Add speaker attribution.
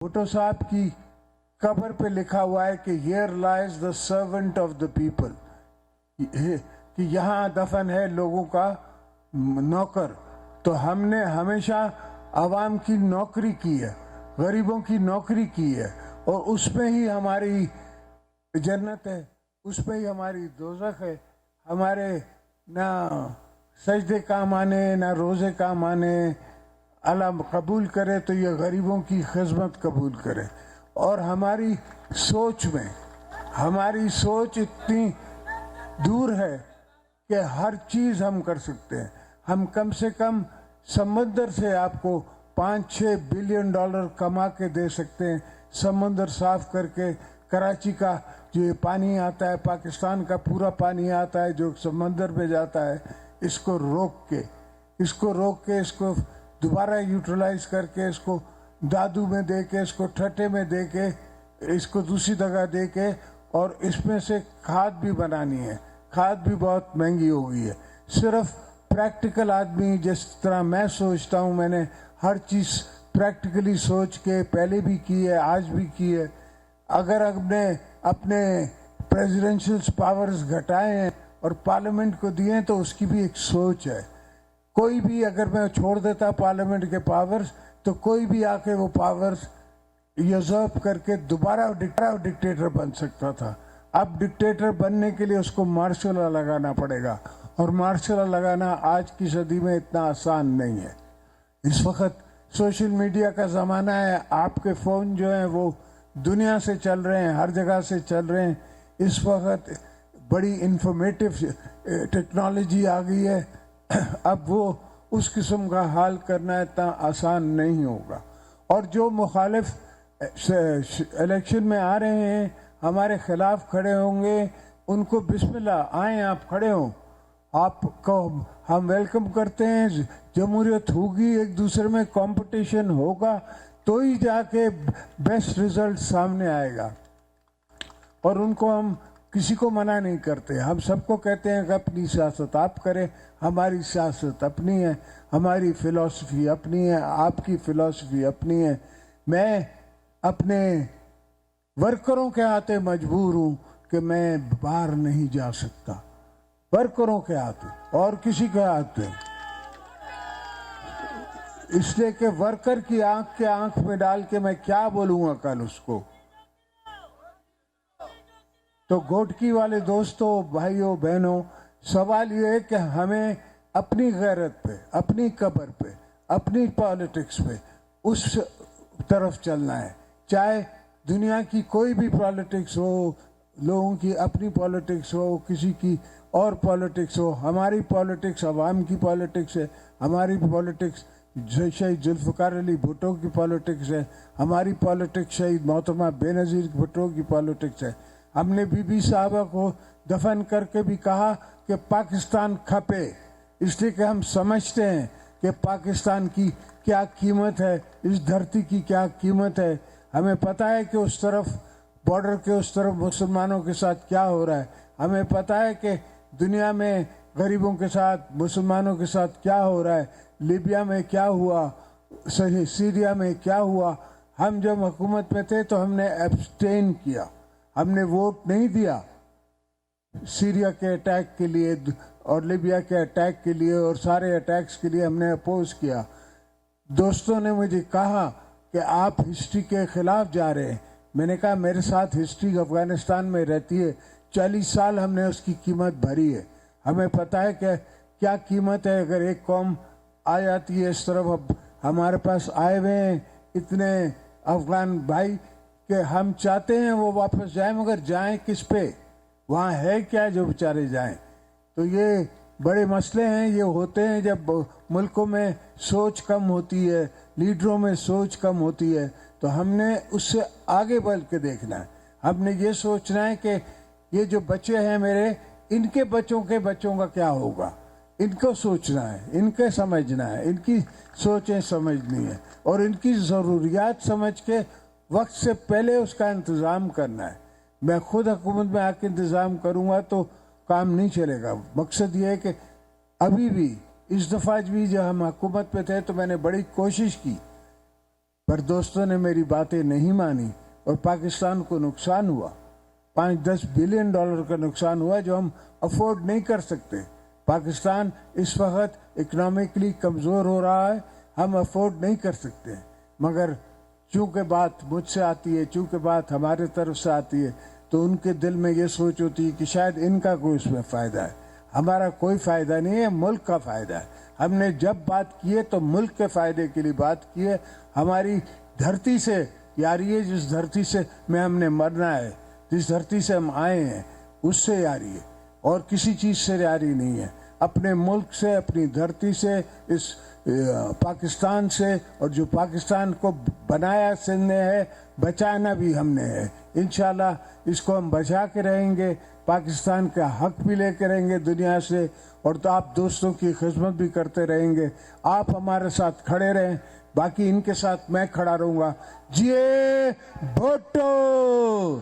Speaker 1: भुट्टो साहब की कब्र पे लिखा हुआ है कि here lies the servant of the people, कि यहाँ दफन है लोगों का नौकर। तो हमने हमेशा आवाम की नौकरी की है, गरीबों की नौकरी की है, और उसमें ही हमारी जन्नत है, उसमें ही हमारी दोज़ख है। हमारे ना सजदे काम आने, ना रोज़े काम आने। अल्लाह कबूल करे तो ये गरीबों की खिदमत कबूल करे। और हमारी सोच में, हमारी सोच इतनी दूर है कि हर चीज़ हम कर सकते हैं। हम कम से कम समंदर से आपको 5-6 बिलियन डॉलर कमा के दे सकते हैं। समंदर साफ करके कराची का जो ये पानी आता है, पाकिस्तान का पूरा पानी आता है जो समंदर में जाता है, इसको रोक के इसको दोबारा यूटिलाइज करके, इसको दादू में दे के, इसको ठट्टे में दे के, इसको दूसरी जगह दे के, और इसमें से खाद भी बनानी है। खाद भी बहुत महंगी हो गई है। सिर्फ प्रैक्टिकल आदमी, जिस तरह मैं सोचता हूँ, मैंने हर चीज़ प्रैक्टिकली सोच के पहले भी की है, आज भी की है। अगर हमने अपने प्रेसिडेंशियल पावर्स घटाए हैं और पार्लियामेंट को दिए हैं तो उसकी भी एक सोच है। कोई भी अगर मैं छोड़ देता पार्लियामेंट के पावर्स, तो कोई भी आके वो पावर्स यूजर्व करके दोबारा डिक्टेटर बन सकता था। अब डिक्टेटर बनने के लिए उसको मार्शल लॉ लगाना पड़ेगा, और मार्शल लॉ लगाना आज की सदी में इतना आसान नहीं है। इस वक्त सोशल मीडिया का ज़माना है, आपके फ़ोन जो हैं वो दुनिया से चल रहे हैं, हर जगह से चल रहे हैं। इस वक्त बड़ी इंफॉर्मेटिव टेक्नोलॉजी आ गई है। अब वो उस किस्म का हाल करना इतना आसान नहीं होगा। और जो मुखालिफ इलेक्शन में आ रहे हैं, हमारे खिलाफ खड़े होंगे, उनको बिस्मिल्लाह, आए आप खड़े हों, आपको हम वेलकम करते हैं। जमहूरियत होगी, एक दूसरे में कंपटीशन होगा, तो ही जाके बेस्ट रिजल्ट सामने आएगा। और उनको हम किसी को मना नहीं करते, हम सबको कहते हैं कि अपनी सियासत आप करें, हमारी सियासत अपनी है, हमारी फ़िलॉसफी अपनी है, आपकी फ़िलॉसफी अपनी है। मैं अपने वर्करों के हाथे मजबूर हूँ कि मैं बाहर नहीं जा सकता, वर्करों के हाथे और किसी के हाथे, इसलिए कि वर्कर की आंख के आंख में डाल के मैं क्या बोलूँगा कल उसको। तो गोटकी वाले दोस्तों, भाइयों बहनों, सवाल ये है कि हमें अपनी गैरत पे, अपनी कब्र पे, अपनी पॉलिटिक्स पे उस तरफ चलना है। चाहे दुनिया की कोई भी पॉलिटिक्स हो, लोगों की अपनी पॉलिटिक्स हो, किसी की और पॉलिटिक्स हो, हमारी पॉलिटिक्स अवाम की पॉलिटिक्स है। हमारी पॉलिटिक्स शहीद जुल्फ़िकार अली भुट्टो की पॉलिटिक्स है। हमारी पॉलिटिक्स शहीद मोहतरमा बेनज़ीर भुट्टो की पॉलिटिक्स है। हमने बीबी साहबा को दफन करके भी कहा कि पाकिस्तान खपे, इसलिए कि हम समझते हैं कि पाकिस्तान की क्या कीमत है, इस धरती की क्या कीमत है। हमें पता है कि उस तरफ बॉर्डर के उस तरफ मुसलमानों के साथ क्या हो रहा है। हमें पता है कि दुनिया में गरीबों के साथ, मुसलमानों के साथ क्या हो रहा है। लीबिया में क्या हुआ, सीरिया में क्या हुआ। हम जब हुकूमत में थे तो हमने एब्सटेन किया, हमने वोट नहीं दिया सीरिया के अटैक के लिए और लीबिया के अटैक के लिए, और सारे अटैक्स के लिए हमने अपोज किया। दोस्तों ने मुझे कहा कि आप हिस्ट्री के खिलाफ जा रहे हैं। मैंने कहा मेरे साथ हिस्ट्री अफगानिस्तान में रहती है, 40 साल हमने उसकी कीमत भरी है। हमें पता है कि क्या कीमत है अगर एक कौम आ जाती है इस तरफ। अब हमारे पास आए हुए हैं इतने अफगान भाई कि हम चाहते हैं वो वापस जाएं, मगर जाएं किस पे, वहाँ है क्या जो बेचारे जाएं। तो ये बड़े मसले हैं, ये होते हैं जब मुल्कों में सोच कम होती है, लीडरों में सोच कम होती है। तो हमने उससे आगे बढ़ के देखना है। हमने ये सोचना है कि ये जो बच्चे हैं मेरे, इनके बच्चों के बच्चों का क्या होगा, इनको सोचना है, इनके समझना है, इनकी सोचें समझनी है, और इनकी ज़रूरियात समझ के वक्त से पहले उसका इंतज़ाम करना है। मैं खुद हुकूमत में आके इंतज़ाम करूँगा तो काम नहीं चलेगा। मकसद ये है कि अभी भी इस दफ़ा भी जब हम हुकूमत पे थे तो मैंने बड़ी कोशिश की पर दोस्तों ने मेरी बातें नहीं मानी और पाकिस्तान को नुकसान हुआ। 5-10 बिलियन डॉलर का नुकसान हुआ जो हम अफोर्ड नहीं कर सकते। पाकिस्तान इस वक्त इकोनॉमिकली कमज़ोर हो रहा है, हम अफोर्ड नहीं कर सकते। मगर चूंकि बात मुझसे आती है, चूंकि बात हमारे तरफ से आती है, तो उनके दिल में ये सोच होती है कि शायद इनका कोई इसमें फ़ायदा है। हमारा कोई फ़ायदा नहीं है, मुल्क का फ़ायदा है। हमने जब बात की है तो मुल्क के फ़ायदे के लिए बात की है। हमारी धरती से यारी है, जिस धरती से में हमने मरना है, जिस धरती से हम आए हैं, उससे यारी है और किसी चीज़ से यारी नहीं है। अपने मुल्क से, अपनी धरती से, इस पाकिस्तान से, और जो पाकिस्तान को बनाया हमने है, बचाना भी हमने है। इंशाल्लाह इसको हम बचा के रहेंगे, पाकिस्तान का हक भी लेके रहेंगे दुनिया से, और तो आप दोस्तों की खिदमत भी करते रहेंगे। आप हमारे साथ खड़े रहें, बाकी इनके साथ मैं खड़ा रहूँगा। जिए भुट्टो।